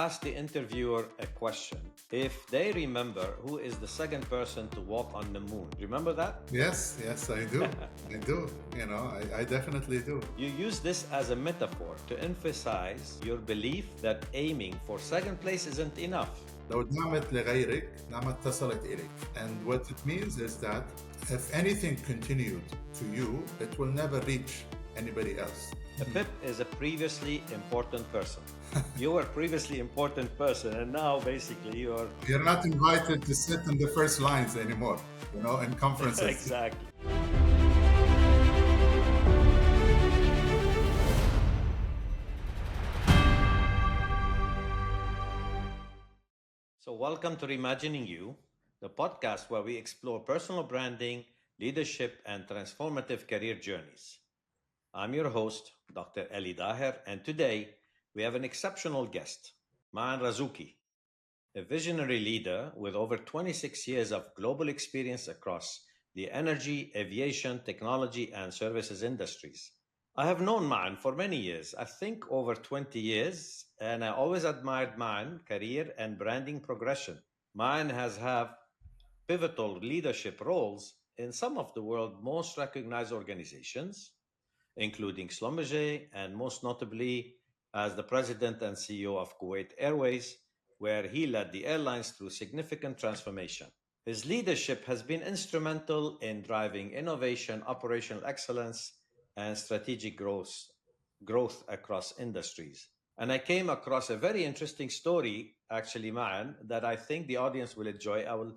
ask the interviewer a question. If they remember who is the second person to walk on the moon, remember that? Yes, I do. I do. I definitely do. You use this as a metaphor to emphasize your belief that aiming for second place isn't enough. لو دعمت لغيرك لما اتصلت إليك. And what it means is that if anything continued to you, it will never reach anybody else. A PIP is a previously important person. You were previously important person, and now basically You're not invited to sit in the first lines anymore, in conferences. Exactly. So welcome to Reimagining You, the podcast where we explore personal branding, leadership, and transformative career journeys. I'm your host, Dr. Elie Daher, and today we have an exceptional guest, Maen Razouqi, a visionary leader with over 26 years of global experience across the energy, aviation, technology, and services industries. I have known Maen for many years, I think over 20 years, and I always admired Maen's career and branding progression. Maen has had pivotal leadership roles in some of the world's most recognized organizations, including Schlumberger, and most notably as the president and CEO of Kuwait Airways, where he led the airlines through significant transformation. His leadership has been instrumental in driving innovation, operational excellence, and strategic growth across industries. And I came across a very interesting story, actually, Maen, that I think the audience will enjoy. I will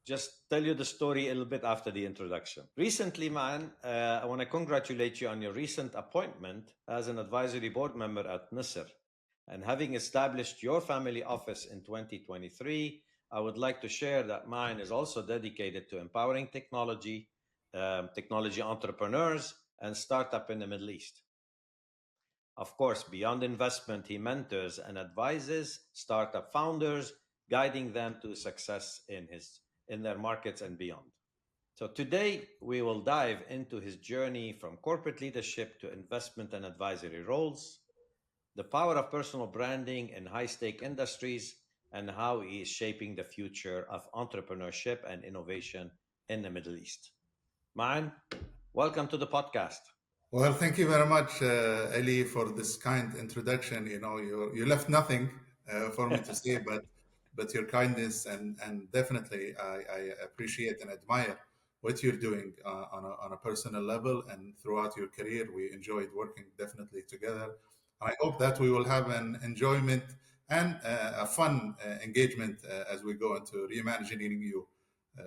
just tell you the story a little bit after the introduction. Recently, Maen, I want to congratulate you on your recent appointment as an advisory board member at Nasser. And having established your family office in 2023, I would like to share that Maen is also dedicated to empowering technology entrepreneurs, and startup in the Middle East. Of course, beyond investment, he mentors and advises startup founders, guiding them to success in their markets and beyond. So today we will dive into his journey from corporate leadership to investment and advisory roles, the power of personal branding in high-stake industries, and how he is shaping the future of entrepreneurship and innovation in the Middle East. Maen, welcome to the podcast. Well, thank you very much, Elie, for this kind introduction. You left nothing for me to say, but your kindness and definitely I appreciate and admire what you're doing on a personal level and throughout your career. We enjoyed working definitely together. I hope that we will have an enjoyment and a fun engagement as we go into Reimagining You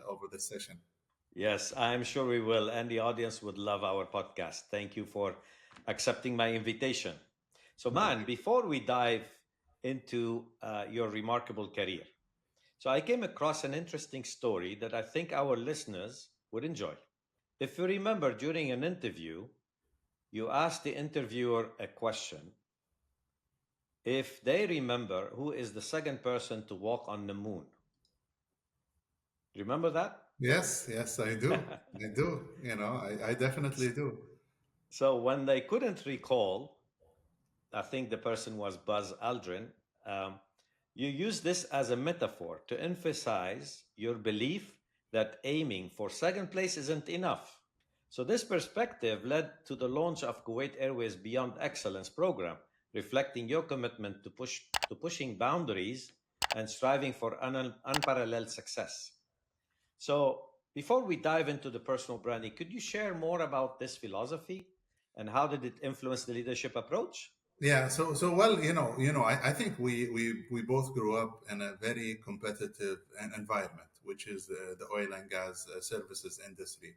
over this session. Yes, I'm sure we will, and the audience would love our podcast. Thank you for accepting my invitation. So, Maen, before we dive into your remarkable career, so I came across an interesting story that I think our listeners would enjoy. If you remember, during an interview, you asked the interviewer a question. If they remember who is the second person to walk on the moon. Remember that? Yes, I do. I do. I definitely do. So when they couldn't recall, I think the person was Buzz Aldrin, you use this as a metaphor to emphasize your belief that aiming for second place isn't enough. So this perspective led to the launch of Kuwait Airways Beyond Excellence program, reflecting your commitment to pushing boundaries and striving for unparalleled success. So before we dive into the personal branding, could you share more about this philosophy and how did it influence the leadership approach? Yeah. So well, I think we both grew up in a very competitive environment, which is the oil and gas services industry,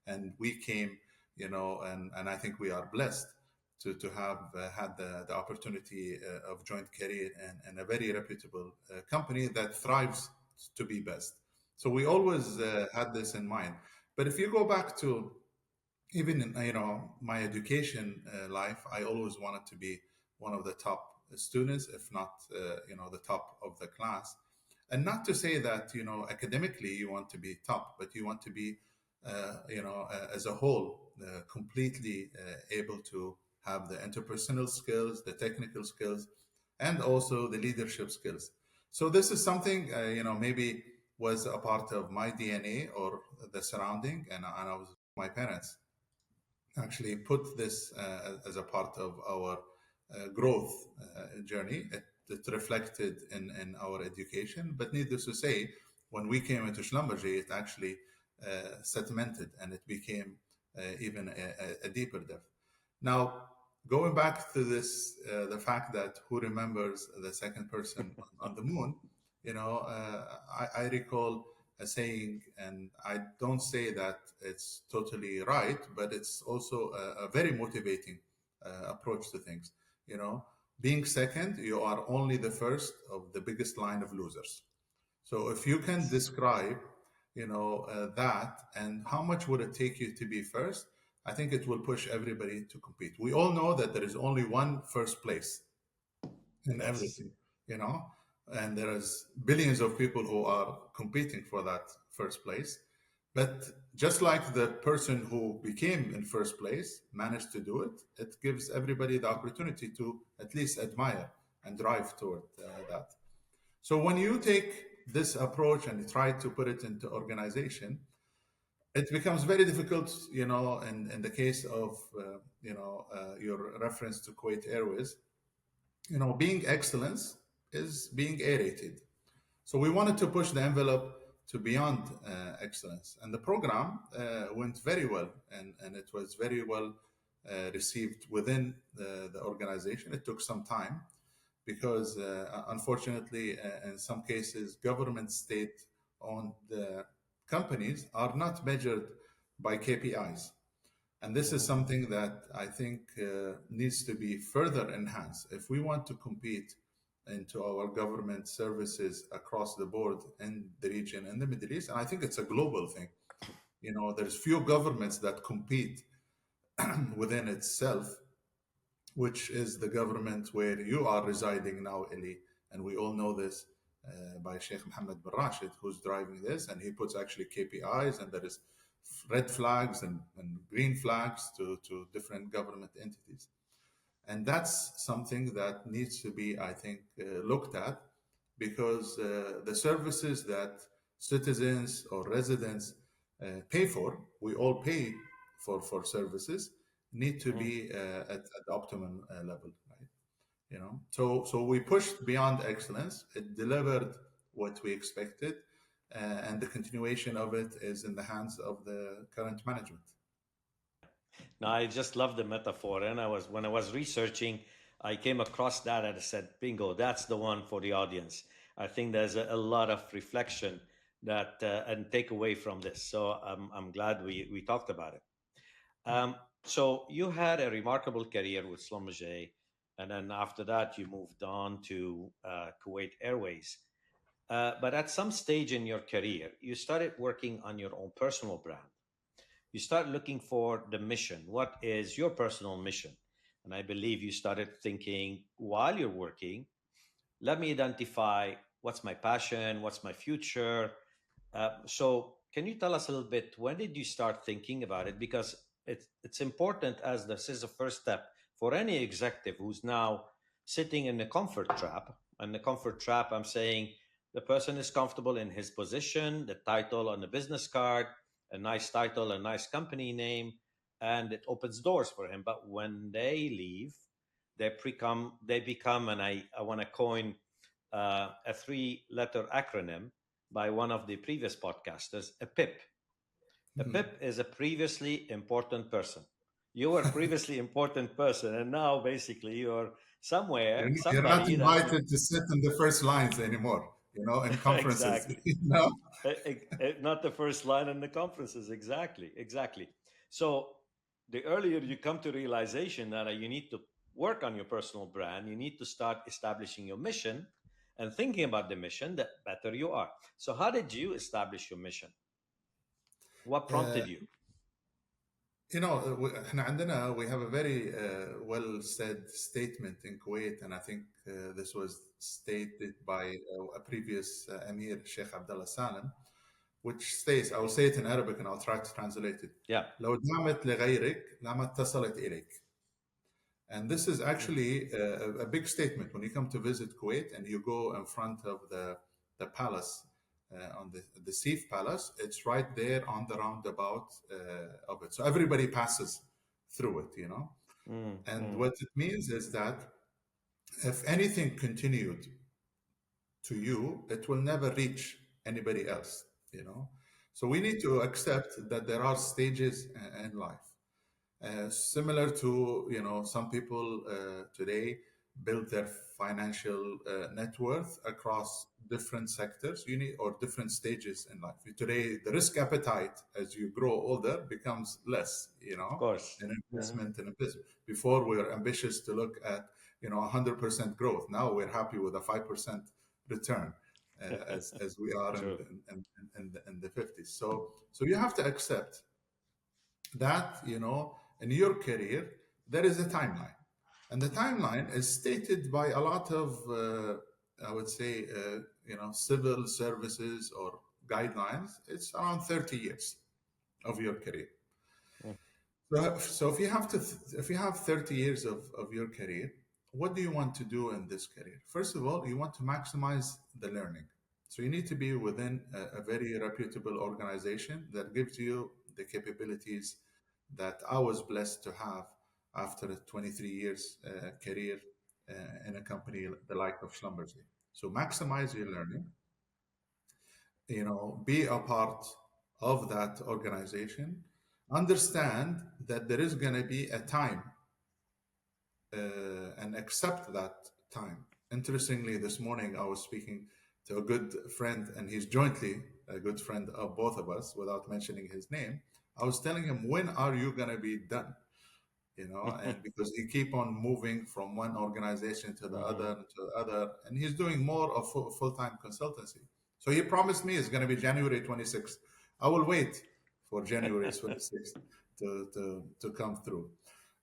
and we came, and I think we are blessed to have had the opportunity of joint career and a very reputable company that thrives to be best. So we always had this in mind. But if you go back to even in my education life, I always wanted to be one of the top students, if not the top of the class. And not to say that academically you want to be top, but you want to be as a whole completely able to have the interpersonal skills, the technical skills, and also the leadership skills. So this is something, maybe was a part of my DNA or the surrounding, and I was my parents actually put this as a part of our growth journey. It reflected in our education, but needless to say, when we came into Schlumberger, it actually sedimented and it became even a deeper depth. Now, going back to this, the fact that who remembers the second person on the moon, I recall a saying, and I don't say that it's totally right, but it's also a very motivating approach to things. You know, being second, you are only the first of the biggest line of losers. So if you can Yes. describe, that and how much would it take you to be first, I think it will push everybody to compete. We all know that there is only one first place in Yes. everything, you know, and there is billions of people who are competing for that first place. But just like the person who became in first place managed to do it, it gives everybody the opportunity to at least admire and drive toward that. So when you take this approach and you try to put it into organization, it becomes very difficult, in the case of, your reference to Kuwait Airways, being excellence is being A-rated. So we wanted to push the envelope to beyond excellence. And the program went very well, and it was very well received within the organization. It took some time because, unfortunately, in some cases, government state owned companies are not measured by KPIs. And this is Mhm. something that I think needs to be further enhanced if we want to compete into our government services across the board in the region in the Middle East. And I think it's a global thing. There's few governments that compete within itself, which is the government where you are residing now, Eli. And we all know this by Sheikh Mohammed bin Rashid, who's driving this. And he puts actually KPIs, and there is red flags and green flags to different government entities. And that's something that needs to be, I think, looked at, because the services that citizens or residents pay for, we all pay for services, need to Mhm. be at the optimum level, right? So we pushed beyond excellence. It delivered what we expected, and the continuation of it is in the hands of the current management. Now, I just love the metaphor. And when I was researching, I came across that and I said, bingo, that's the one for the audience. I think there's a lot of reflection that and takeaway from this. So I'm glad we talked about it. So you had a remarkable career with Schlumberger, and then after that you moved on to Kuwait Airways. But at some stage in your career, you started working on your own personal brand. You start looking for the mission. What is your personal mission? And I believe you started thinking while you're working, let me identify what's my passion, what's my future. So, can you tell us a little bit, when did you start thinking about it? Because it's important, as this is a first step for any executive who's now sitting in the comfort trap. And the comfort trap, I'm saying the person is comfortable in his position, the title on the business card, a nice title, a nice company name, and it opens doors for him. But when they leave, they become, and I want to coin a three-letter acronym by one of the previous podcasters, a PIP. A Mhm. PIP is a previously important person. You were previously important person, and now basically you're somewhere, You're not somebody that you invited to sit in the first lines anymore, in conferences. exactly. Not the first line in the conferences. Exactly, exactly. So the earlier you come to realization that you need to work on your personal brand, you need to start establishing your mission and thinking about the mission, the better you are. So how did you establish your mission? What Uh, prompted you? إحنا عندنا we have a very well said statement in Kuwait, and I think this was stated by a previous Emir, Sheikh Abdullah Salim, which states, I will say it in Arabic and I'll try to translate it. Yeah. لو دامت لغيرك لما اتصلت إليك. And this is Mm. actually a big statement when you come to visit Kuwait and you go in front of the palace, on the Sif Palace. It's right there on the roundabout of it. So everybody passes through it, you know. Mm. And Mm. what it means is that if anything continued to you, it will never reach anybody else, you know. So we need to accept that there are stages in life. Similar to, you know, some people today build their financial net worth across different sectors you need, or different stages in life. Today the risk appetite as you grow older becomes less, you Of know, course. in Mhm. investment and in business. Before we were ambitious to look at, you know, 100% growth. Now we're happy with a 5% return, as we are True. in the 50s. So you have to accept that, you know, in your career there is a timeline, and the timeline is stated by a lot of I would say you know, civil services or guidelines. It's around 30 years of your career. Mm. So if you have if you have 30 years of your career, what do you want to do in this career? First of all, you want to maximize the learning. So you need to be within a very reputable organization that gives you the capabilities that I was blessed to have after a 23 years career in a company the like of Schlumberger. So maximize your learning, you know, be a part of that organization, understand that there is going to be a time, and accept that time. Interestingly, this morning I was speaking to a good friend, and he's jointly a good friend of both of us, without mentioning his name. I was telling him, when are you going to be done? You know, and because he keep on moving from one organization to the Mhm. other to the other, and he's doing more of full-time consultancy. So he promised me it's going to be January 26th. I will wait for January 26th to come through.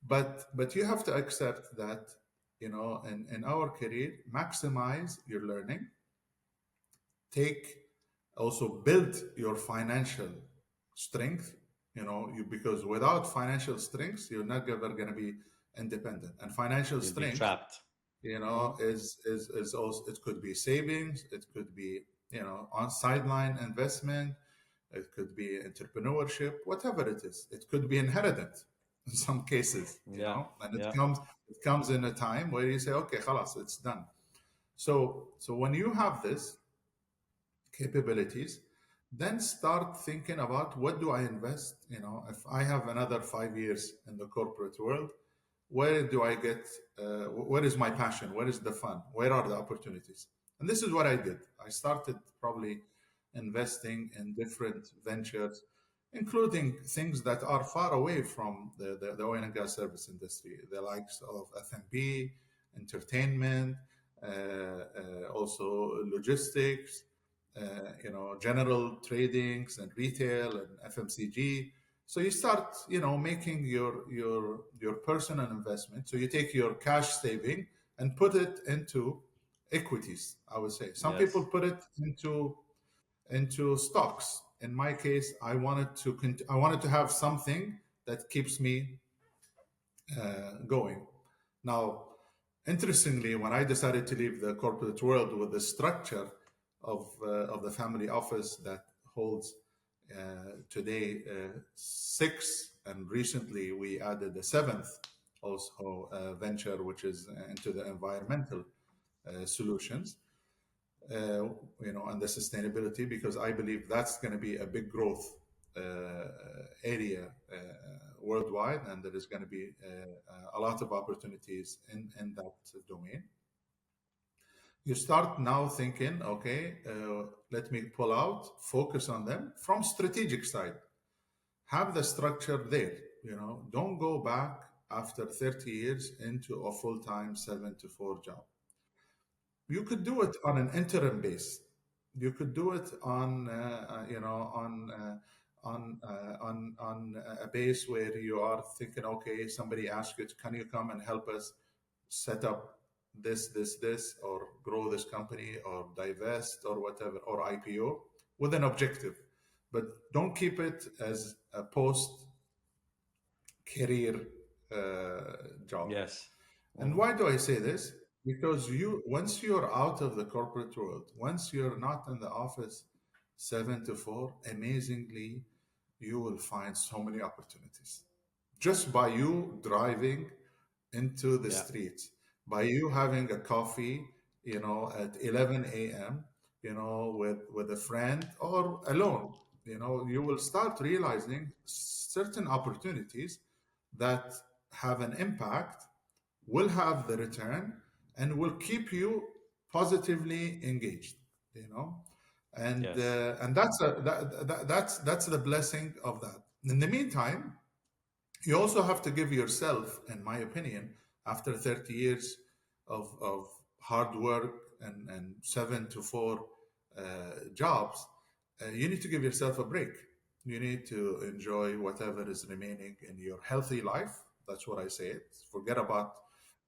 But you have to accept that, you know, in our career, maximize your learning, take, also build your financial strength, you know, you, because without financial strength you're not ever going to be independent. And financial You'll be strength, trapped. you Mm. know, is also, it could be savings, it could be, you know, on sideline investment, it could be entrepreneurship, whatever it is. It could be inheritance in some cases, you Yeah. know, and Yeah. it comes in a time where you say, okay, khalas, it's done. So when you have this capabilities, then start thinking about, what do I invest? You know, if I have another 5 years in the corporate world, where do I get, where is my passion? Where is the fun? Where are the opportunities? And this is what I did. I started probably investing in different ventures, including things that are far away from the oil and gas service industry, the likes of F&B, entertainment, also logistics, you know, general tradings and retail and FMCG. So you start, you know, making your personal investment. So you take your cash saving and put it into equities. I would say some people Yes. put it into stocks. In my case, I wanted to have something that keeps me going. Now, interestingly, when I decided to leave the corporate world with the structure of the family office that holds today six, and recently we added a seventh also venture, which is into the environmental solutions, you know, and the sustainability, because I believe that's going to be a big growth area worldwide, and there is going to be a lot of opportunities in that domain. You start now thinking, okay, let me pull out, focus on them from strategic side, have the structure there. You know, don't go back after 30 years into a full-time 7 to 4 job. You could do it on an interim base. You could do it on you know, on a base where you are thinking, okay, somebody asks you, can you come and help us set up this, or grow this company, or divest, or whatever, or IPO, with an objective. But don't keep it as a post career job. Yes. And why do I say this? Because once you're out of the corporate world, once you're not in the office 7 to 4, amazingly, you will find so many opportunities just by you driving into the Yeah. streets, by you having a coffee, at 11 a.m., with a friend or alone. You will start realizing certain opportunities that have an impact, will have the return, and will keep you positively engaged. You know, Yes. and that's the blessing of that. In the meantime, you also have to give yourself, in my opinion, after 30 years of hard work and 7 to 4 jobs, you need to give yourself a break. You need to enjoy whatever is remaining in your healthy life. That's what I say. Forget about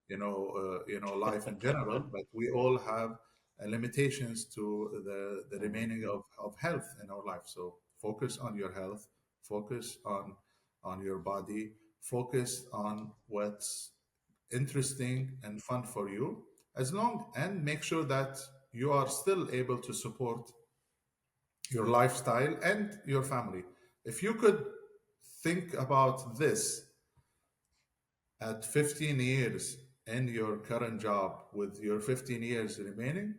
life in general, but we all have limitations to the Mhm. remaining of health in our life. So focus on your health, focus on your body, focus on what's interesting and fun for you, as long and make sure that you are still able to support your lifestyle and your family. If you could think about this at 15 years in your current job with your 15 years remaining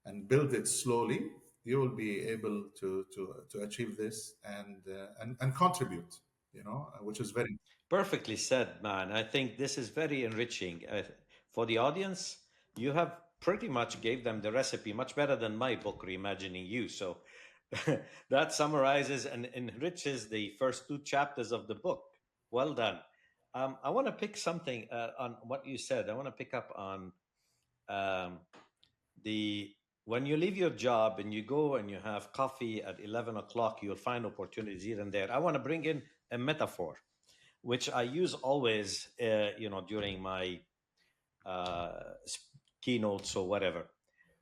and build it slowly, you will be able to achieve this and contribute, which is very. Perfectly said, man. I think this is very enriching for the audience. You have pretty much gave them the recipe much better than my book, Reimagining You. So that summarizes and enriches the first two chapters of the book. Well done. I want to pick something on what you said. I want to pick up on um, the when you leave your job and you go and you have coffee at 11 o'clock, you'll find opportunities here and there. I want to bring in a metaphor which I use always, during my uh, keynotes or whatever.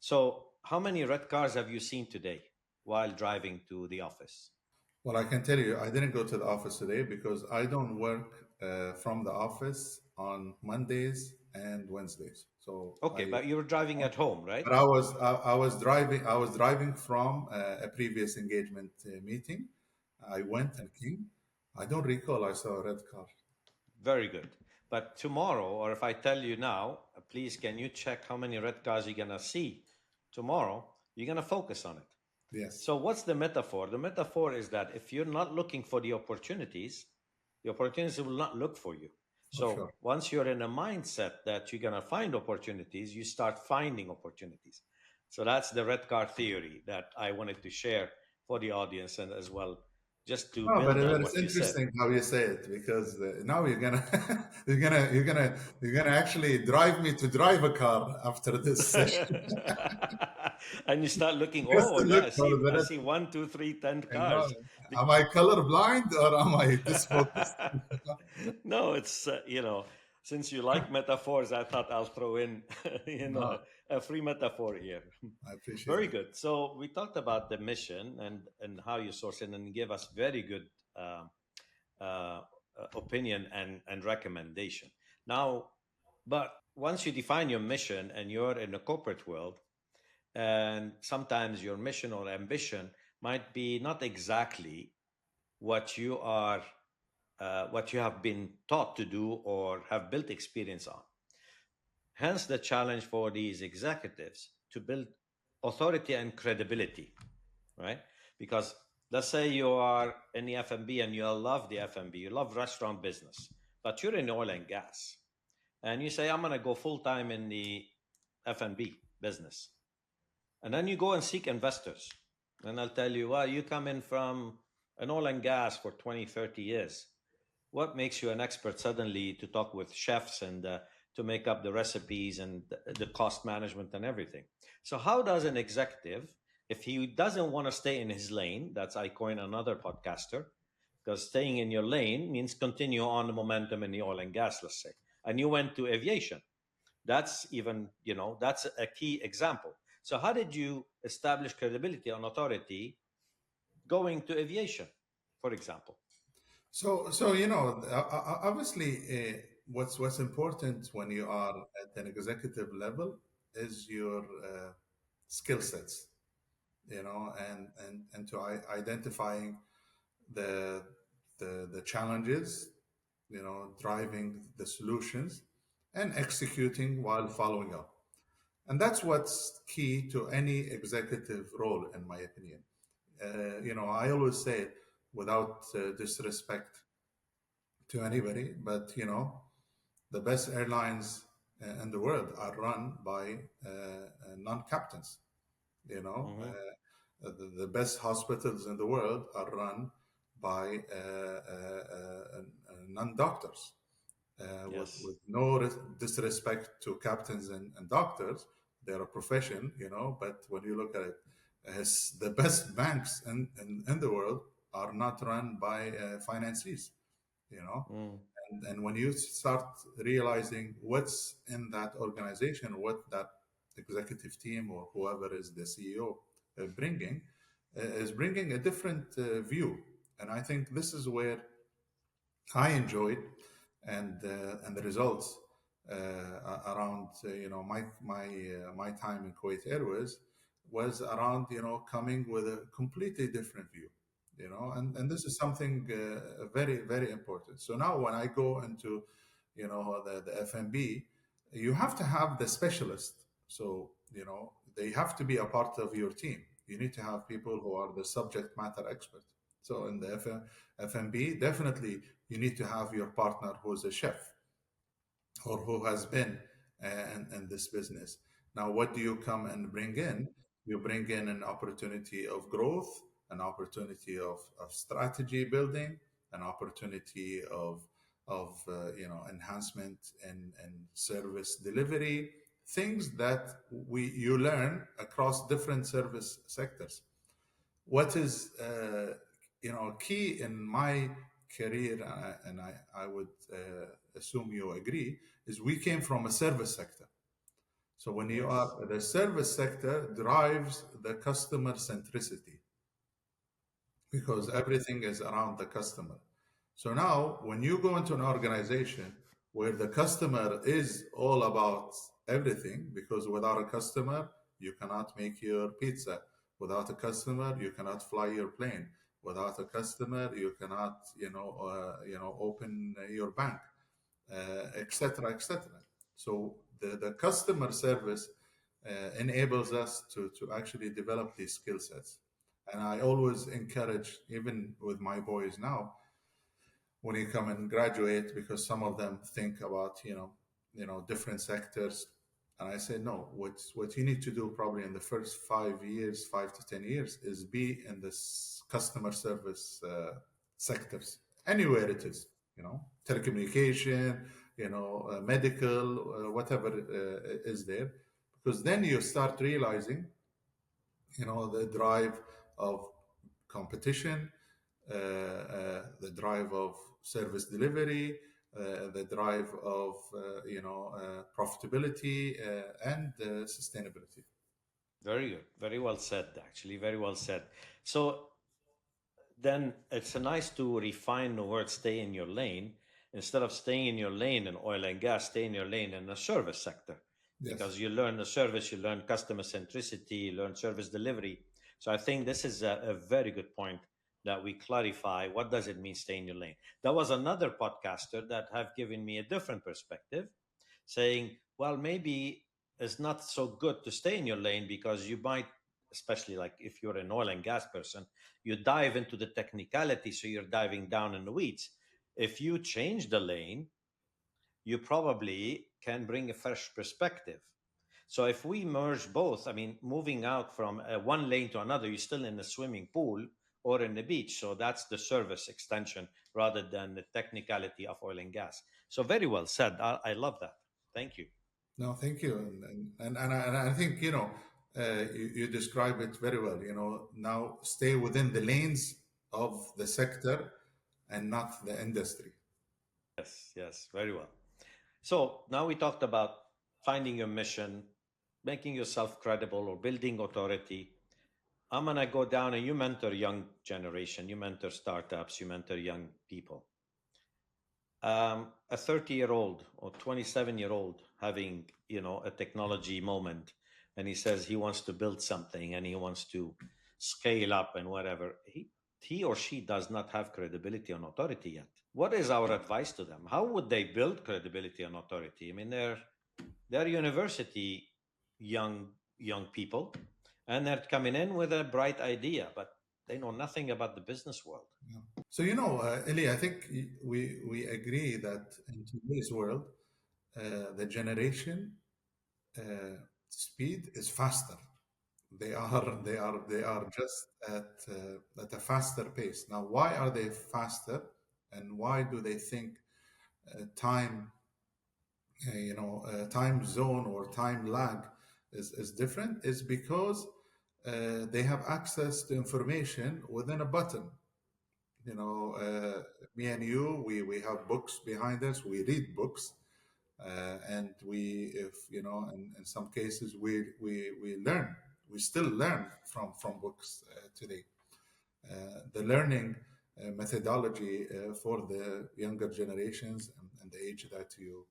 So, how many red cars have you seen today while driving to the office? Well, I can tell you, I didn't go to the office today because I don't work from the office on Mondays and Wednesdays. So Okay, but you were driving at home, right? but I was driving from a previous engagement meeting. I went and came. I don't recall I saw a red car. Very good. But tomorrow, or if I tell you now, please can you check how many red cars you're going to see tomorrow? You're going to focus on it. Yes, So, what's the metaphor? The metaphor is that if you're not looking for the opportunities will not look for you. for So, sure. once you're in a mindset that you're going to find opportunities, you start finding opportunities. So, that's the red car theory that I wanted to share for the audience and as well, just to No, but build on it's what you said. interesting how you say it because now you're gonna you're gonna actually drive me to drive a car after this session And you start looking, just oh, to yeah, look for the I red. see one, two, three, 10 You know, cars. am I colorblind or am I disfocused? No, it's, since you like metaphors, I thought I'll throw in, No, a free metaphor here. I appreciate Very it. good. So we talked about the mission and how you source it, and you gave us very good um, opinion and recommendation. Now, but once you define your mission and you're in the corporate world, and sometimes your mission or ambition might be not exactly what you are what you have been taught to do or have built experience on. Hence the challenge for these executives to build authority and credibility, right? Because let's say you are in the F&B and you love the F&B, you love restaurant business, but you're in oil and gas, and you say, I'm going to go full time in the F&B business. And then you go and seek investors. And I'll tell you, well, you come in from an oil and gas for 20, 30 years. What makes you an expert suddenly to talk with chefs and to make up the recipes and the cost management and everything? So, how does an executive, if he doesn't want to stay in his lane, that's I coin another podcaster, because staying in your lane means continue on the momentum in the oil and gas, let's say, and you went to aviation. That's even, that's a key example. So, how did you establish credibility and authority going to aviation, for example? So obviously, what's important when you are at an executive level is your skill sets, and to identifying the the challenges, driving the solutions and executing while following up. And that's what's key to any executive role, in my opinion. I always say it without disrespect to anybody, but the best airlines in the world are run by non-captains. Mm-hmm. The best hospitals in the world are run by non-doctors. With Yes. no disrespect to captains and doctors, they're a profession, but when you look at it, as the best banks in the world are not run by financiers, you know Mm. and when you start realizing what's in that organization, what that executive team or whoever is the CEO bringing, is bringing a different view. And I think this is where I enjoyed, and the results around my time in Kuwait Airways was around coming with a completely different view, and this is something very very important. So now when I go into the FMB, you have to have the specialist. So they have to be a part of your team. You need to have people who are the subject matter expert. So in the FMB, definitely you need to have your partner who's a chef or who has been in this business. Now, what do you come and bring in? You bring in an opportunity of growth, an opportunity of strategy building, an opportunity of enhancement and service delivery, things that we you learn across different service sectors. What is key in my career, and I would assume you agree, is we came from a service sector. So when you are Yes. the service sector drives the customer centricity, because everything is around the customer. So now, when you go into an organization where the customer is all about everything, because without a customer, you cannot make your pizza. Without a customer, you cannot fly your plane. Without a customer, you cannot, open your bank, etc., etc. So the customer service enables us to actually develop these skill sets. And I always encourage, even with my boys now, when you come and graduate, because some of them think about different sectors, and I say no. What you need to do probably in the first 5 years, 5 to 10 years, is be in this customer service sectors, anywhere it is, telecommunication, medical, whatever is there, because then you start realizing the drive of competition, the drive of service delivery, the drive of profitability and sustainability. Very good. Very well said, actually. Very well said. So then it's nice to refine the word stay in your lane. Instead of staying in your lane in oil and gas, stay in your lane in the service sector. Yes. Because you learn the service, you learn customer centricity, you learn service delivery. So I think this is a very good point that we clarify what does it mean stay in your lane. There was another podcaster that have given me a different perspective, saying, well, maybe it's not so good to stay in your lane because you might, especially like if you're an oil and gas person, you dive into the technicality, so you're diving down in the weeds. If you change the lane, you probably can bring a fresh perspective. So if we merge both, I mean, moving out from one lane to another, you're still in the swimming pool or in the beach. So that's the service extension rather than the technicality of oil and gas. So very well said. I love that. Thank you. No, thank you. And I think you describe it very well. Now stay within the lanes of the sector and not the industry. Yes, yes, very well. So now we talked about finding your mission, making yourself credible or building authority. I'm gonna go down and you mentor young generation, you mentor startups, you mentor young people. a 30-year-old or 27-year-old having, a technology moment, and he says he wants to build something and he wants to scale up and whatever, he or she does not have credibility and authority yet. What is our advice to them? How would they build credibility and authority? I mean, they're university young young people, and they're coming in with a bright idea, but they know nothing about the business world. Yeah. So, Elie, I think we agree that in today's world, the generation speed is faster. They are just at a faster pace. Now, why are they faster, and why do they think time, time zone or time lag is different? Is because they have access to information within a button. Me and you, we have books behind us. We read books, and if in some cases we learn. We still learn from books today. The learning methodology for the younger generations and the age that you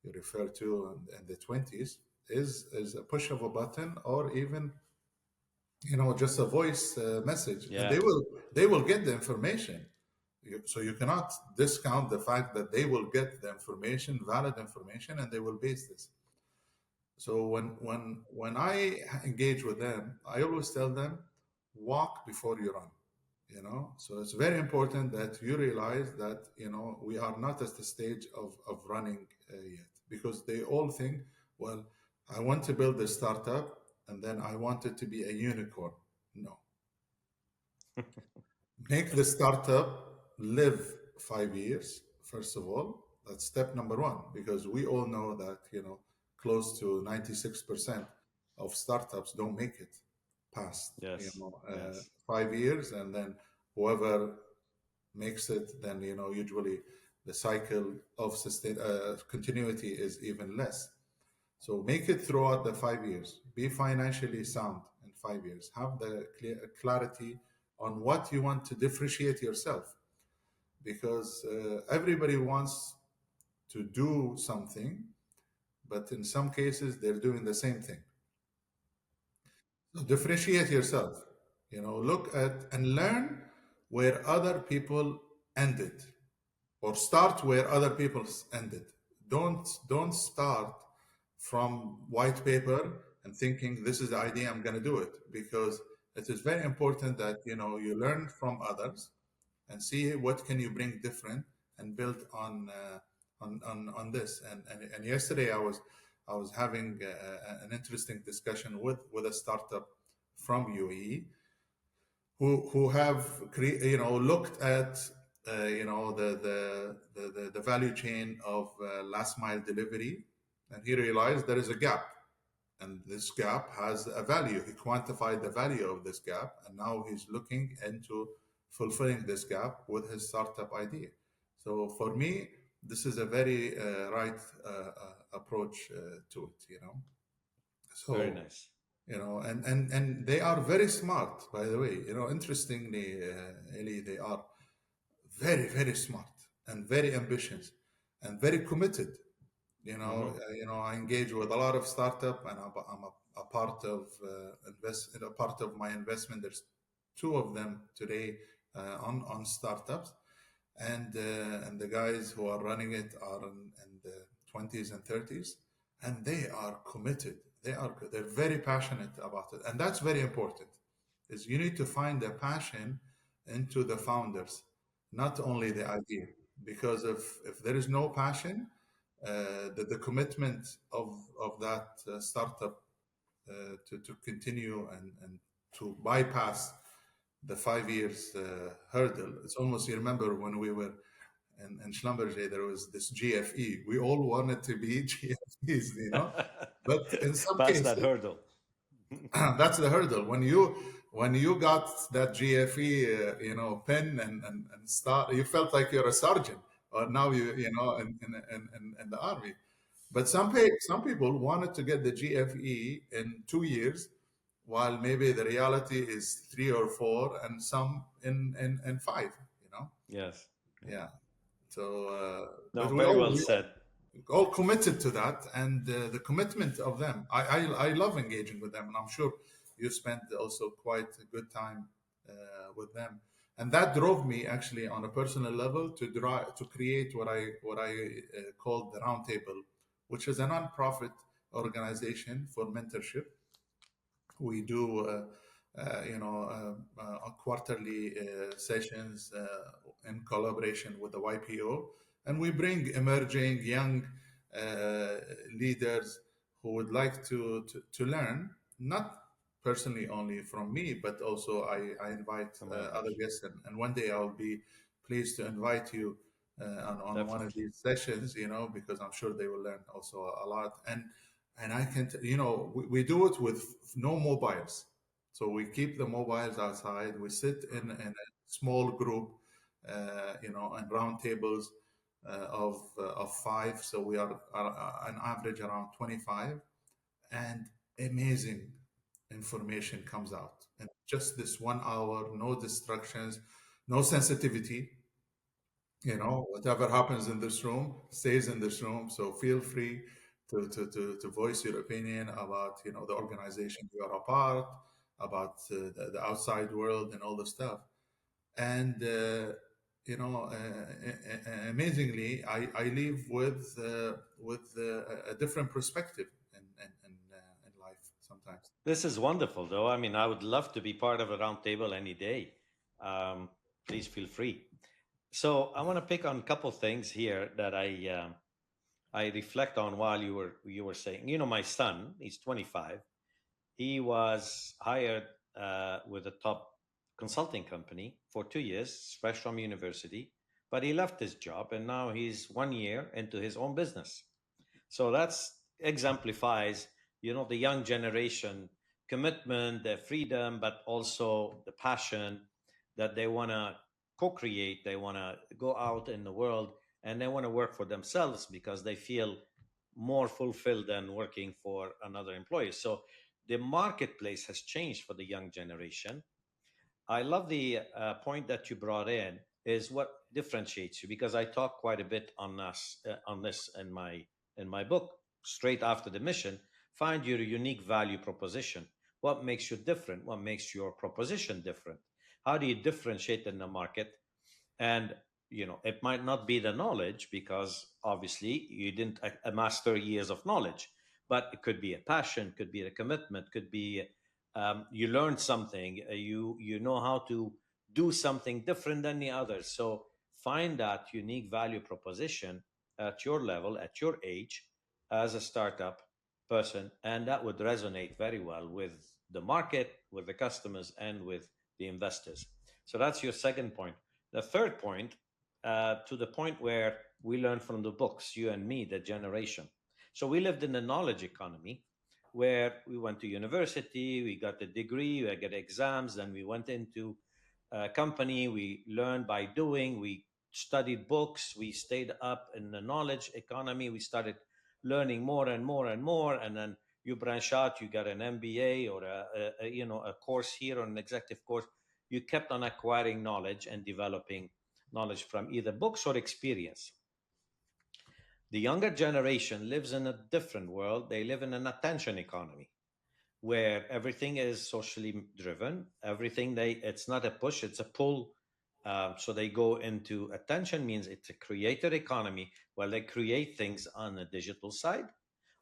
refer to, and the 20s, is a push of a button, or even just a voice message, and Yeah. they will get the information. So you cannot discount the fact that they will get the information, valid information, and they will base this. So when I engage with them, I always tell them, walk before you run. So it's very important that you realize that we are not at the stage of running yet, because they all think, well, I want to build a startup and then I want it to be a unicorn. No, make the startup live 5 years first of all. That's step number one, because we all know that close to 96% of startups don't make it past Yes. Yes. 5 years, and then whoever makes it, then usually the cycle of continuity is even less. So make it throughout the 5 years. Be financially sound in 5 years. Have the clarity on what you want to differentiate yourself, because everybody wants to do something, but in some cases they're doing the same thing. So differentiate yourself. Look at and learn where other people ended, or start where other people ended. Don't start from white paper and thinking this is the idea, I'm going to do it, because it is very important that you learn from others and see what can you bring different and build on this. And yesterday I was having an interesting discussion with a startup from UAE, who have looked at the value chain of last mile delivery, and he realized there is a gap, and this gap has a value. He quantified the value of this gap, and now he's looking into fulfilling this gap with his startup idea. So for me, this is a very right approach to it. Very So nice. and they are very smart, by the way. Interestingly, Eli, they are very, very smart and very ambitious and very committed. Hmm. I engage with a lot of startup, and I'm a part of a part of my investment. There's two of them today on startups, and the guys who are running it are in the 20s and 30s, and they are committed. They're very passionate about it, and that's very important. Is you need to find the passion into the founders, not only the idea, because if there is no passion, the commitment of that startup to continue and to bypass the 5 years hurdle. It's almost, you remember when we were in Schlumberger, there was this GFE. We all wanted to be GFEs. But in some Pass that cases, hurdle. that's the hurdle. When you got that GFE, pin and start, you felt like you're a sergeant, or now in the army. But some people wanted to get the GFE in 2 years, while maybe the reality is 3 or 4, and some in 5. Yes. Yeah. Yeah. So, No, but very well we said. all committed to that, and the commitment of them. I love engaging with them, and I'm sure you spent also quite a good time with them, and that drove me actually on a personal level to create what I called the Roundtable, which is a non-profit organization for mentorship. We do quarterly sessions in collaboration with the YPO, and we bring emerging young uh, leaders who would like to learn, not personally only from me, but also I invite From other others. guests, and one day I'll be pleased to invite you on one of Definitely. these sessions, because I'm sure they will learn also a lot. And I can, we do it with no mobiles. So we keep the mobiles outside. We sit in a small group, in round tables of five. So we are an average around 25, and amazing information comes out. And just this 1 hour, no distractions, no sensitivity. Whatever happens in this room stays in this room. So feel free to voice your opinion about the organization you are a part, about the outside world and all the stuff. And amazingly, I leave with a different perspective in life sometimes. This is wonderful, though. I mean, I would love to be part of a roundtable any day. Um, Please feel free. So I want to pick on a couple things here that I reflect on while you were saying. My son, he's 25. He was hired with a top consulting company for 2 years, fresh from university, but he left his job and now he's 1 year into his own business. So that's exemplifies, the young generation commitment, their freedom, but also the passion that they want to co-create. They want to go out in the world and they want to work for themselves because they feel more fulfilled than working for another employer. So the marketplace has changed for the young generation. I love the point that you brought in is what differentiates you because I talk quite a bit on this in my book. Straight after the mission, find your unique value proposition. What makes you different? What makes your proposition different? How do you differentiate in the market? And it might not be the knowledge because obviously you didn't master years of knowledge, but it could be a passion, could be a commitment, could be you learned something, you know how to do something different than the others. So find that unique value proposition at your level, at your age, as a startup person, and that would resonate very well with the market, with the customers, and with the investors. So that's your second point. The third point, to the point where we learn from the books, you and me, the generation. So we lived in the knowledge economy where we went to university, we got a degree, we got exams, then we went into a company, we learned by doing, we studied books, we stayed up in the knowledge economy, we started learning more and more and more, and then you branch out, you got an MBA or a course here or an executive course. You kept on acquiring knowledge and developing knowledge from either books or experience. The younger generation lives in a different world. They live in an attention economy where everything is socially driven. Everything it's not a push, it's a pull. So they go into attention means it's a creator economy where they create things on the digital side,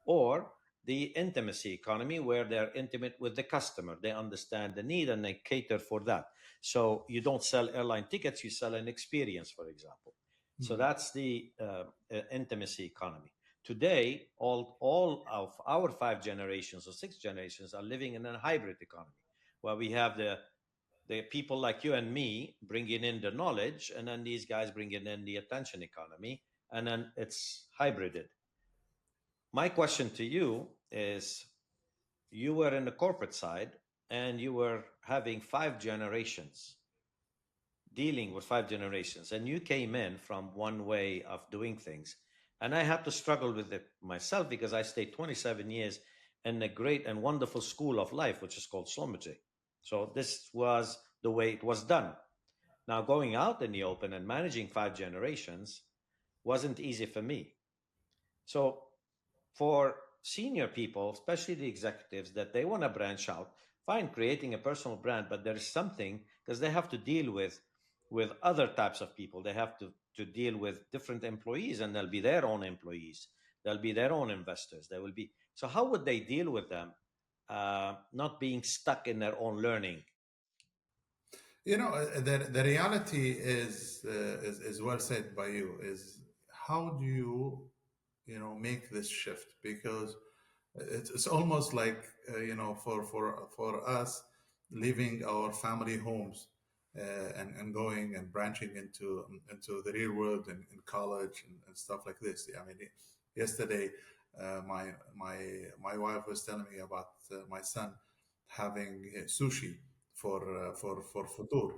or the intimacy economy where they're intimate with the customer. They understand the need and they cater for that. So you don't sell airline tickets, you sell an experience, for example. So Mhm. that's the intimacy economy. Today, all of our 5 generations or 6 generations are living in a hybrid economy where we have the people like you and me bringing in the knowledge, and then these guys bringing in the attention economy, and then it's hybrided. My question to you is you were in the corporate side and you were having 5 generations, dealing with 5 generations, and you came in from one way of doing things. And I had to struggle with it myself because I stayed 27 years in a great and wonderful school of life, which is called Slomaje. So this was the way it was done. Now, going out in the open and managing 5 generations, wasn't easy for me. So for senior people, especially the executives, that they want to branch out, fine, creating a personal brand, but there is something because they have to deal with other types of people. They have to deal with different employees, and they'll be their own employees. They'll be their own investors. They will be. So how would they deal with them? Not being stuck in their own learning. The reality is well said by you. Is how do you make this shift? Because it's almost like for us leaving our family homes and going and branching into the real world and college and stuff like this. I mean, yesterday my wife was telling me about my son having sushi for futur,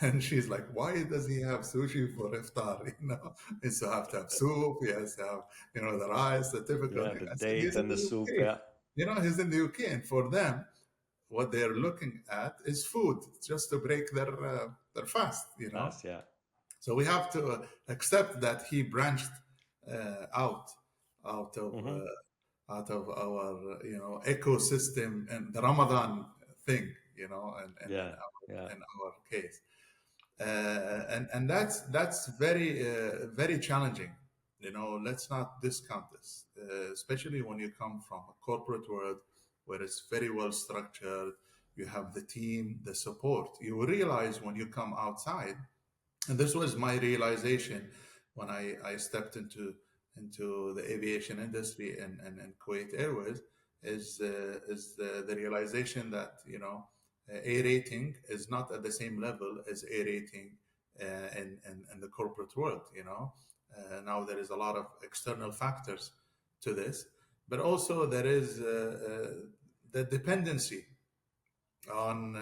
and she's like, why does he have sushi for iftar? He have to have soup, he has to have the rice, the typical Yeah, thing. the I said, date he's in and the the soup. UK. Yeah, He's in the UK, and for them, what they're looking at is food, just to break their fast. us. Yeah. So we have to accept that he branched out out of Hmm. out of our ecosystem and the Ramadan thing, Yeah. Yeah. in our case, and that's very challenging. Let's not discount this, especially when you come from a corporate world where it's very well structured. You have the team, the support. You will realize when you come outside, and this was my realization when I stepped into the aviation industry and Kuwait Airways, is the realization that A rating is not at the same level as A rating in the corporate world. Now there is a lot of external factors to this, but also there is the dependency on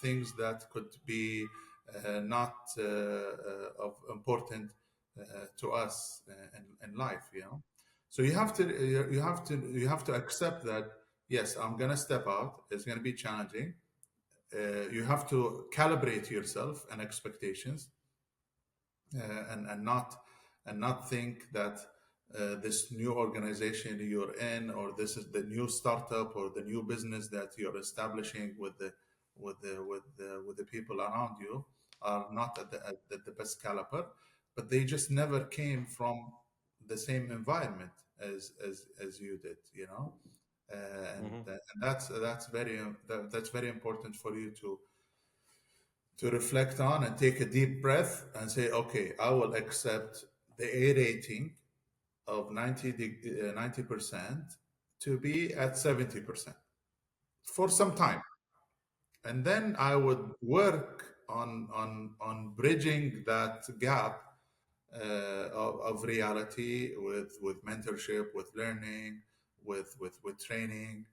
things that could be not of important to us in life. So you have to accept that, yes, I'm gonna step out. It's gonna be challenging. You have to calibrate yourself and expectations, and not think that this new organization you're in, or this is the new startup or the new business that you're establishing with the people around you, are not at the best caliber, but they just never came from the same environment as you did, and Hmm. that's very important for you to reflect on and take a deep breath and say, okay, I will accept the A rating of 90% to be at 70% for some time. And then I would work on bridging that gap of reality with mentorship, with learning, with training,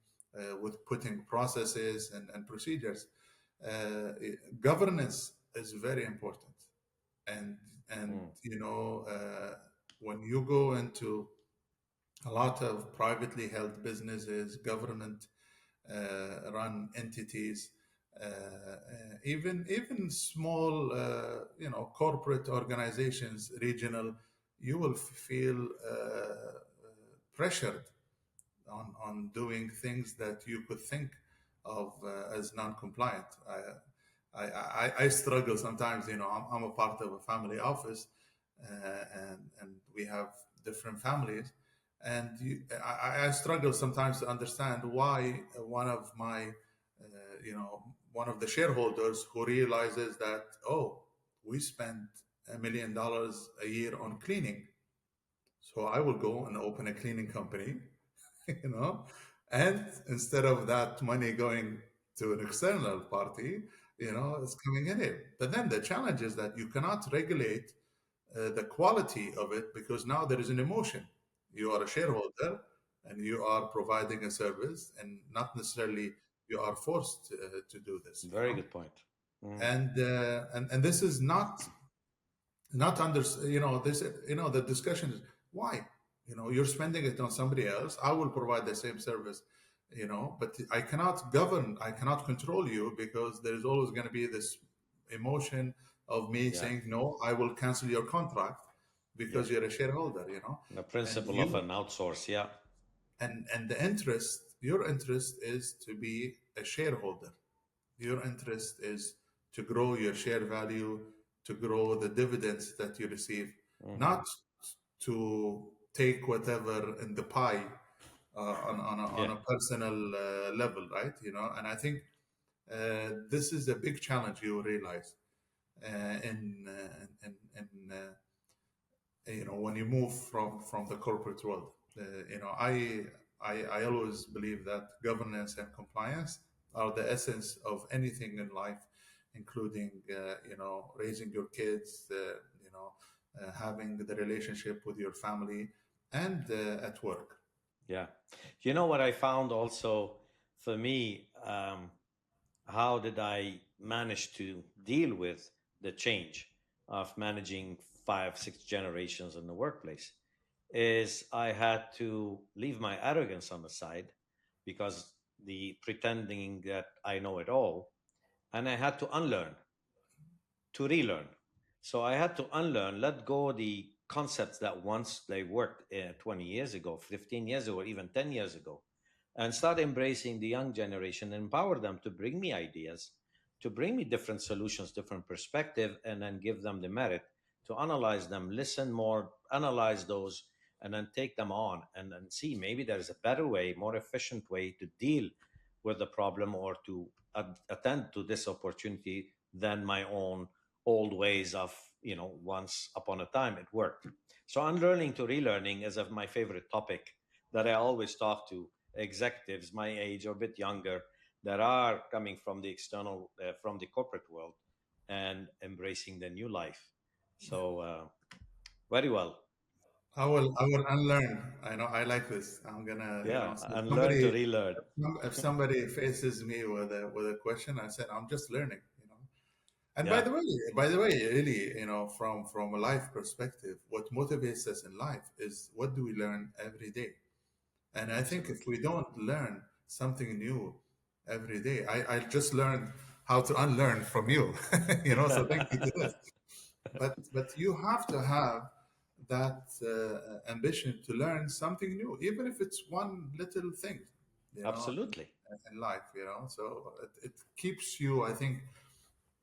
with putting processes and procedures. Governance is very important, and and Mm. when you go into a lot of privately held businesses, government run entities, even small corporate organizations, regional, you will feel pressured on doing things that you could think of as non-compliant. I struggle sometimes. I'm a part of a family office, and we have different families, and I struggle sometimes to understand why one of the shareholders who realizes that, oh, we spend $1 million a year on cleaning, so I will go and open a cleaning company, you know, and instead of that money going to an external party, it's coming in here. But then the challenge is that you cannot regulate the quality of it, because now there is an emotion. You are a shareholder and you are providing a service, and not necessarily you are forced to do this, Very good point. Mm. and this is not under this the discussion is why you're spending it on somebody else. I will provide the same service, but I cannot govern, I cannot control you, because there is always going to be this emotion of me Yeah. saying, no, I will cancel your contract Yeah. because you're a shareholder, The and principle of an outsource. Yeah. and the interest, your interest is to be a shareholder. Your interest is to grow your share value, to grow the dividends that you receive, Hmm. not to take whatever in the pie on Yeah. a personal level, right? And I think this is a big challenge you realize when you move from the corporate world. I always believe that governance and compliance are the essence of anything in life, including raising your kids, having the relationship with your family, and at work. Yeah. You know what I found also for me, how did I manage to deal with the change of managing five, six generations in the workplace? Is I had to leave my arrogance on the side because the pretending that I know it all, and I had to unlearn to relearn. So I had to unlearn, let go the concepts that once they worked 20 years ago, 15 years ago, or even 10 years ago, and start embracing the young generation, empower them to bring me ideas, to bring me different solutions, different perspective, and then give them the merit to analyze them, listen more, analyze those, and then take them on and then see maybe there's a better way, more efficient way to deal with the problem or to attend to this opportunity than my own old ways of once upon a time it worked. So unlearning to relearning is of my favorite topic that I always talk to executives my age or a bit younger that are coming from the external from the corporate world and embracing the new life. So very well. I will unlearn. I know I like this. I'm gonna, Yeah, so if unlearn to somebody relearn. if somebody faces me with a question, I said I'm just learning. And Yeah, by the way, really, from a life perspective, what motivates us in life is what do we learn every day. And I think if absolutely. we don't learn something new every day, I just learned how to unlearn from you. So thank you to this. But you have to have that ambition to learn something new, even if it's one little thing, you know, Absolutely. in life. So it keeps you, I think,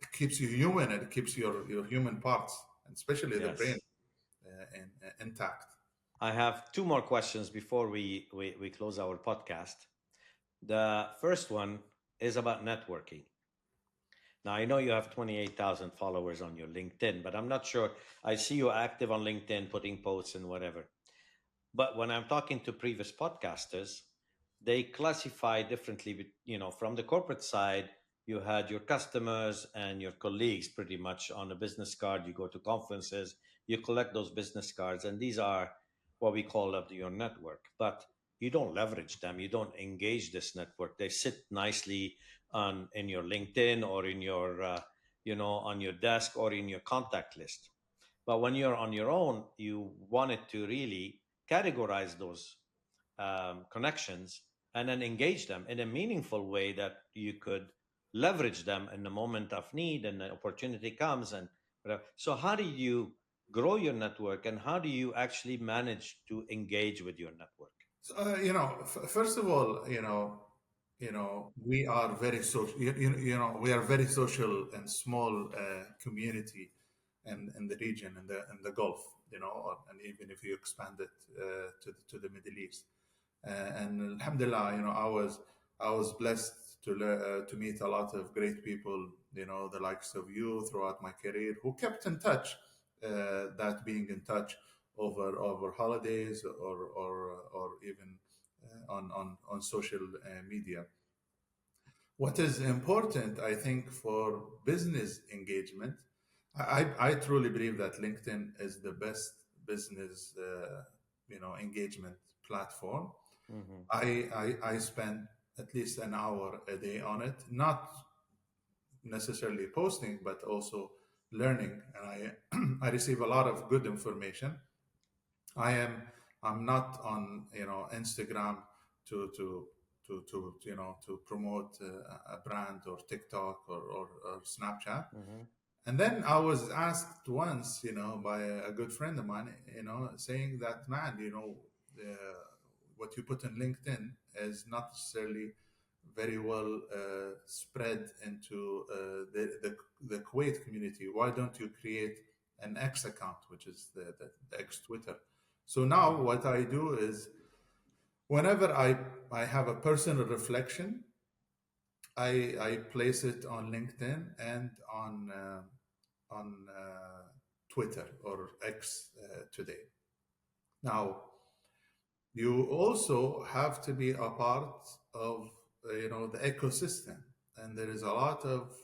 it keeps you human, and it keeps your human parts, and especially the brain, Yes. intact. I have two more questions before we close our podcast. The first one is about networking. Now, I know you have 28,000 followers on your LinkedIn, but I'm not sure. I see you active on LinkedIn, putting posts and whatever. But when I'm talking to previous podcasters, they classify differently. From the corporate side, you had your customers and your colleagues pretty much on a business card. You go to conferences, you collect those business cards, and these are what we call up your network. But you don't leverage them. You don't engage this network. They sit nicely on in your LinkedIn or in your on your desk or in your contact list. But when you're on your own, you wanted to really categorize those connections and then engage them in a meaningful way that you could leverage them in the moment of need and the opportunity comes and whatever. So how do you grow your network and how do you actually manage to engage with your network? So, first of all, we are very social. We are very social and small community in the region, in the Gulf. And even if you expand it to the Middle East. And Alhamdulillah, I was blessed to meet a lot of great people, the likes of you throughout my career, who kept in touch. That being in touch over holidays or even on social media. What is important, I think, for business engagement, I truly believe that LinkedIn is the best business engagement platform. Hmm. I spend at least an hour a day on it, not necessarily posting, but also learning. And I I receive a lot of good information. I am I'm not on Instagram to promote a brand, or TikTok, or Snapchat. Hmm. And then I was asked once, by a good friend of mine, saying that, man, what you put in LinkedIn is not necessarily very well spread into the Kuwait community. Why don't you create an X account, which is the X Twitter? So now what I do is whenever I have a personal reflection, I place it on LinkedIn and on Twitter or X today. Now, you also have to be a part of the ecosystem, and there is a lot of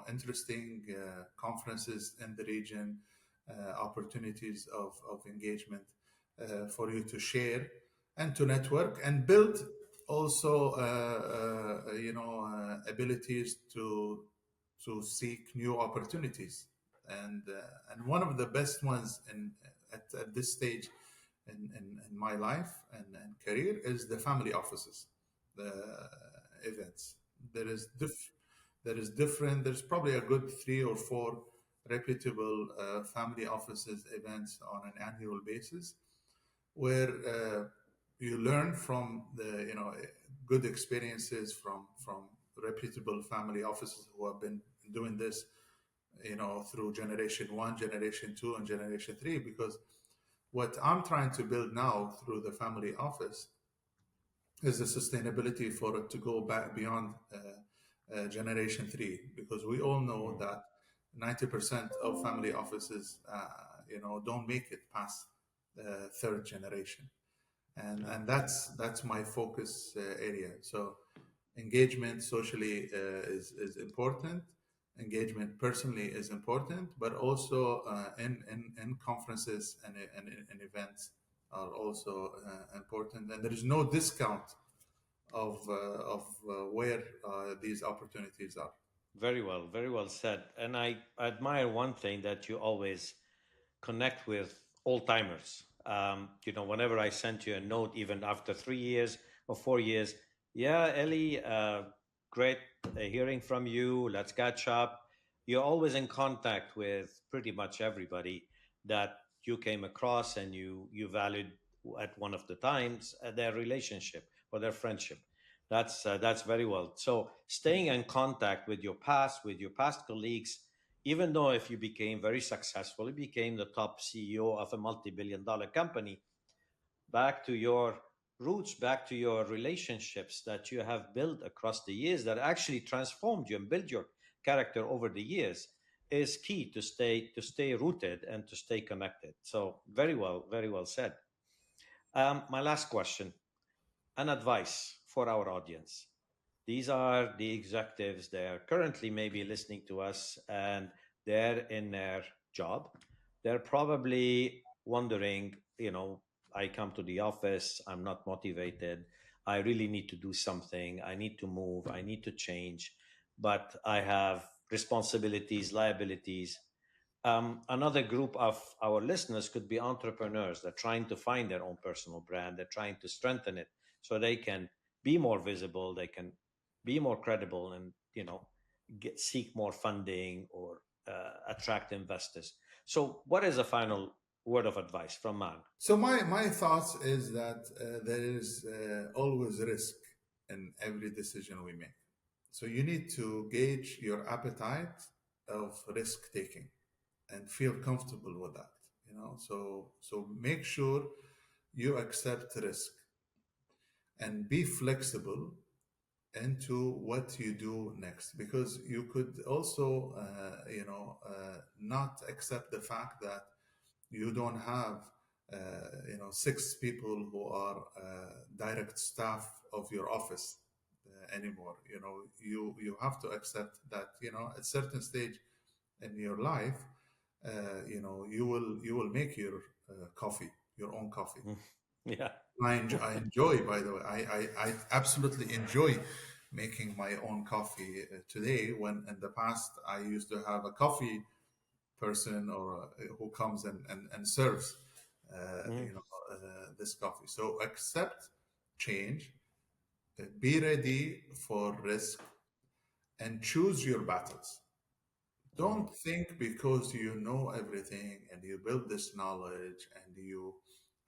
interesting conferences in the region, opportunities of engagement for you to share and to network and build also abilities to seek new opportunities. And one of the best ones at this stage in my life and career is the family offices, the events. There is different. There's probably a good 3 or 4 reputable family offices events on an annual basis, where you learn from the good experiences from reputable family offices who have been doing this through generation 1, generation 2, and generation 3. Because what I'm trying to build now through the family office is the sustainability for it to go back beyond generation 3, because we all know that 90% of family offices don't make it past third generation, and that's my focus area. So engagement socially is important. Engagement personally is important, but also in conferences and events are also important. And there is no discount of where these opportunities are. Very well said. And I admire one thing, that you always connect with old timers. Whenever I sent you a note, even after 3 years or 4 years, yeah, Ellie, great hearing from you. Let's catch up. You're always in contact with pretty much everybody that you came across, and you valued at one of the times their relationship or their friendship. That's very well. So staying in contact with your past colleagues, even though if you became very successful, you became the top CEO of a multi-billion-dollar company, back to your roots, back to your relationships that you have built across the years that actually transformed you and built your character over the years, is key to stay rooted and to stay connected. So very well said. My last question, an advice for our audience. These are the executives. They're currently maybe listening to us, and they're in their job. They're probably wondering, I come to the office, I'm not motivated. I really need to do something. I need to move. I need to change. But I have responsibilities, liabilities. Another group of our listeners could be entrepreneurs. They're trying to find their own personal brand. They're trying to strengthen it so they can be more visible. They can be more credible, and seek more funding or attract investors. So, what is a final word of advice from Man? So my thoughts is that there is always risk in every decision we make. So you need to gauge your appetite of risk taking and feel comfortable with that. So make sure you accept risk and be flexible into what you do next, because you could also not accept the fact that you don't have 6 people who are direct staff of your office anymore. You have to accept that at certain stage in your life, you will make your coffee, your own coffee. Yeah. I enjoy, by the way, I absolutely enjoy making my own coffee today, when in the past I used to have a coffee person or who comes and serves Mm. this coffee. So accept change, be ready for risk, and choose your battles. Don't think because you know everything and you build this knowledge and you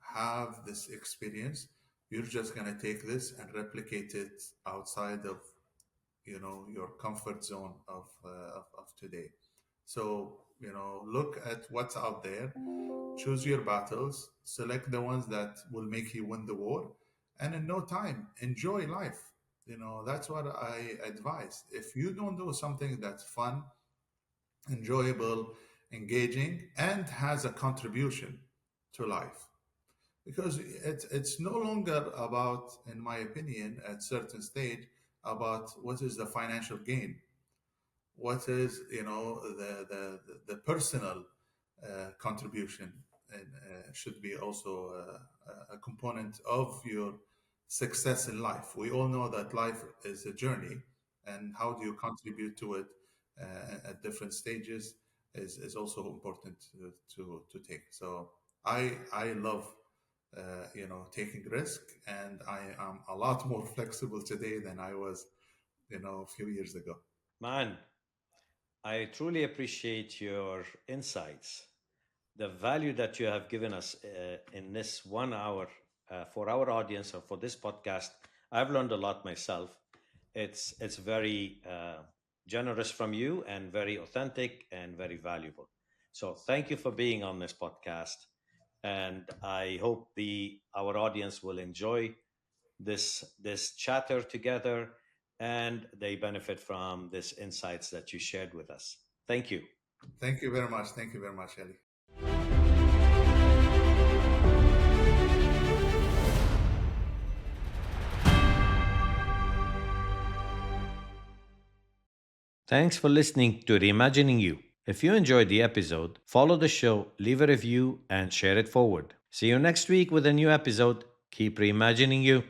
have this experience, you're just going to take this and replicate it outside of your comfort zone of today. So look at what's out there, choose your battles, select the ones that will make you win the war, and in no time enjoy life. That's what I advise. If you don't do something that's fun, enjoyable, engaging, and has a contribution to life, because it's no longer about, in my opinion, at certain stage, about what is the financial gain, what is the personal contribution, and should be also a component of your success in life. We all know that life is a journey, and how do you contribute to it at different stages is also important to take. So I love taking risk, and I am a lot more flexible today than I was a few years ago. Man, I truly appreciate your insights, the value that you have given us in this 1 hour for our audience or for this podcast. I've learned a lot myself. It's very generous from you and very authentic and very valuable. So thank you for being on this podcast, and I hope the our audience will enjoy this chatter together, and they benefit from this insights that you shared with us. Thank you. Thank you very much. Thank you very much, Ellie. Thanks for listening to Reimagining You. If you enjoyed the episode, follow the show, leave a review, and share it forward. See you next week with a new episode. Keep reimagining you.